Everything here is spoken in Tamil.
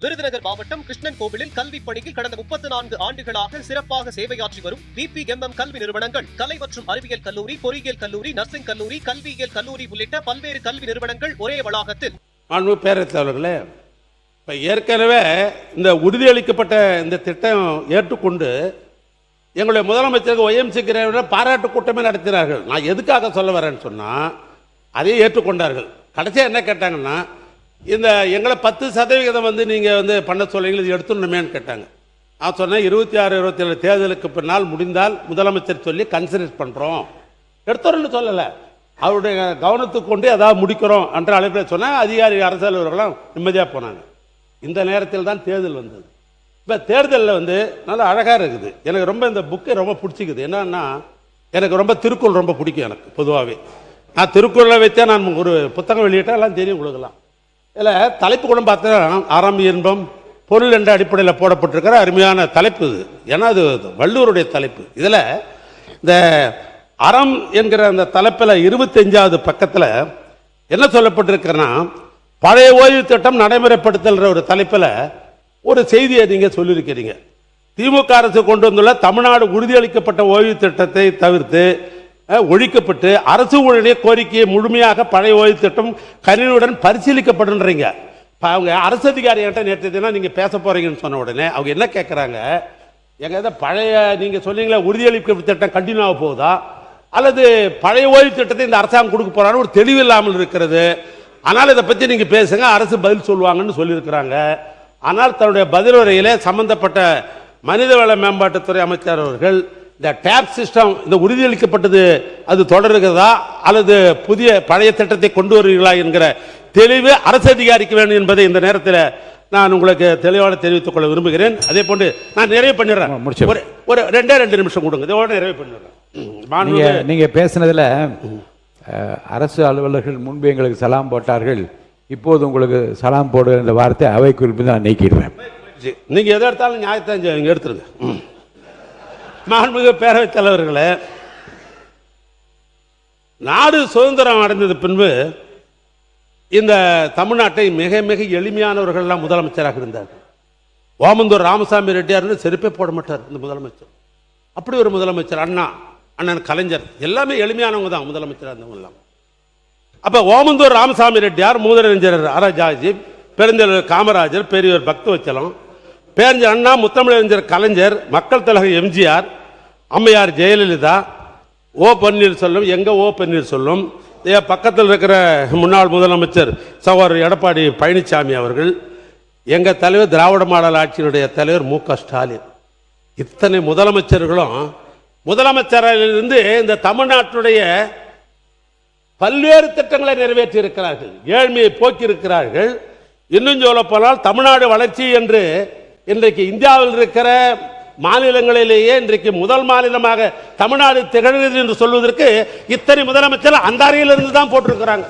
விருதுநகர் மாவட்டம் கிருஷ்ணன் கோவிலில் கல்வி பணியில் கடந்த 34 ஆண்டுகளாக சிறப்பாக சேவையாற்றி வரும் VPMM கல்வி நிறுவனங்கள், கலை மற்றும் அறிவியல் கல்லூரி, பொறியியல் கல்லூரி, நர்சிங் கல்லூரி, கல்வியியல் கல்லூரி உள்ளிட்ட பல்வேறு கல்வி நிறுவனங்கள் ஒரே வளாகத்தில். பேரவையாளர்களே, இப்ப ஏற்கனவே இந்த உறுதியளிக்கப்பட்ட இந்த திட்டம் ஏற்றுக்கொண்டு எங்களுடைய முதலமைச்சருக்கு OMC பாராட்டு கூட்டமே நடத்தினார்கள். நான் எதுக்காக சொல்ல வரேன்னு சொன்னா, அதை ஏற்றுக்கொண்டார்கள். கடைசியா என்ன கேட்டாங்கன்னா, இந்த எங்களை 10% வந்து நீங்க வந்து பண்ண சொல்றீங்க, இது எடுத்துடணுமேன்னு கேட்டாங்க. நான் சொன்னேன் 26, 27 தேர்தலுக்கு பின்னால் முடிந்தால் முதலமைச்சர் சொல்லி கன்சிடர் பண்றோம், எடுத்துறோம்னு சொல்லல, அவருடைய கவனத்துக்கு கொண்டு ஏதாவது முடிக்கிறோம் என்ற அழைப்பில் சொன்னா அதிகாரி அரசு அலுவலர்களும் நிம்மதியா போனாங்க. இந்த நேரத்தில் தான் தேர்தல் வந்தது. இப்போ தேர்தலில் வந்து நல்லா அழகா இருக்குது. எனக்கு ரொம்ப இந்த புக்கை ரொம்ப பிடிச்சிக்குது. என்னன்னா, எனக்கு ரொம்ப திருக்குறள் ரொம்ப பிடிக்கும். எனக்கு பொதுவாகவே நான் திருக்குறளை வச்சா நான் ஒரு புத்தகம் வெளியிட்டா எல்லாம் தெரியும் கொடுக்கலாம். இதில் தலைப்பு கூட பார்த்தா அறம் இன்பம் பொருள் என்ற அடிப்படையில் போடப்பட்டிருக்கிற அருமையான தலைப்பு இது. ஏன்னா அது வள்ளுவருடைய தலைப்பு. இதில் இந்த அறம் என்கிற அந்த தலைப்பில் 25வது பக்கத்தில் என்ன சொல்லப்பட்டிருக்கிறன்னா, பழைய ஓய்வு திட்டம் நடைமுறைப்படுத்தல்ற ஒரு தலைப்பில் ஒரு செய்தியை நீங்கள் சொல்லியிருக்கிறீங்க. திமுக அரசு கொண்டு வந்துள்ள தமிழ்நாடு உறுதியளிக்கப்பட்ட ஓய்வு திட்டத்தை தவிர்த்து ஒழிக்கப்பட்டு அரசு ஊழிய கோரிக்கையை முழுமையாக பழைய ஓய்வு திட்டம் கனிவுடன் பரிசீலிக்கப்படுன்றீங்க. அவங்க அரசு அதிகாரிகிட்ட நேற்று நீங்க பேச போறீங்கன்னு சொன்ன உடனே அவங்க என்ன கேட்கறாங்க, எங்க பழைய நீங்க சொன்னீங்களா உறுதியளிக்கப்பட்ட திட்டம் கண்டினியூ ஆக போகுதா அல்லது பழைய ஓய்வு திட்டத்தை இந்த அரசாங்கம் கொடுக்க போறான்னு ஒரு தெளிவு இல்லாமல் இருக்கிறது. ஆனால் இதை பத்தி நீங்க பேசுங்க, அரசு பதில் சொல்லுவாங்கன்னு சொல்லியிருக்கிறாங்க. ஆனால் தன்னுடைய பதிலுரையிலே சம்பந்தப்பட்ட மனிதவள மேம்பாட்டுத்துறை அமைச்சர் அவர்கள் இந்த டேப் சிஸ்டம் இந்த உறுதியளிக்கப்பட்டது அது தொடருகிறதா அல்லது புதிய பழைய திட்டத்தை கொண்டு வருவீர்களா என்கிற தெளிவு அரசு அதிகாரிக்கு வேண்டும் என்பதை இந்த நேரத்தில் நான் உங்களுக்கு தெளிவாக தெரிவித்துக் கொள்ள விரும்புகிறேன். அதே போன்று நான் நிறைவு பண்ணிடுறேன். ஒரு 2 நிமிஷம் கொடுங்க, இதோட நிறைவு பண்ணிடுறேன். நீங்க பேசினதுல அரசு அலுவலர்கள் முன்பு எங்களுக்கு சலாம் போட்டார்கள், இப்போது உங்களுக்கு சலாம் போடுகிற இந்த வார்த்தை அவை குறிப்பு நான் நீக்கிடுறேன். நீங்க எதை எடுத்தாலும் நியாயத்தை எடுத்துருங்க. மாண்புமிகு பேரவைத் தலைவர்களே, நாடு சுதந்திரம் அடைந்தது பின்பு இந்த தமிழ்நாட்டை மிக மிக எளிமையானவர்கள்லாம் முதலமைச்சராக இருந்தார்கள். ஓமந்தூர் ராமசாமி ரெட்டியார் செருப்பே போட மாட்டார் இந்த முதலமைச்சர். அப்படி ஒரு முதலமைச்சர். அண்ணன் கலைஞர் எல்லாமே எளிமையானவங்க தான் முதலமைச்சராக இருந்தவங்க. அப்ப ஓமந்தூர் ராமசாமி ரெட்டியார், மூதறிஞர் ராஜாஜி, பெருந்தலைவர் காமராஜர், பெரியவர் பக்தவச்சலம், பேரறிஞர் அண்ணா, முத்தமிழறிஞர் கலைஞர், மக்கள் தலைவர் எம்ஜிஆர், அம்மையார் ஜெயலலிதா, ஓ பன்னீர்செல்வம், எங்க ஓ பன்னீர்செல்வம், பக்கத்தில் இருக்கிற முன்னாள் முதலமைச்சர் சகோதரர் எடப்பாடி பழனிசாமி அவர்கள், எங்க தலைவர் திராவிட மாடல் ஆட்சியினுடைய தலைவர் MK ஸ்டாலின், இத்தனை முதலமைச்சர்களும் முதலமைச்சரிலிருந்து இந்த தமிழ்நாட்டுடைய பல்வேறு திட்டங்களை நிறைவேற்றி இருக்கிறார்கள், ஏழ்மையை போக்கி இருக்கிறார்கள். இன்னும் சொல்ல போனால் தமிழ்நாடு வளர்ச்சி என்று இன்றைக்கு இந்தியாவில் இருக்கிற மாநிலங்களிலேயே இன்றைக்கு முதல் மாநிலமாக தமிழ்நாடு திகழ்கிறது என்று சொல்வதற்கு இத்தனை முதலமைச்சர் அந்த அறையிலிருந்து தான் போட்டிருக்கிறாங்க.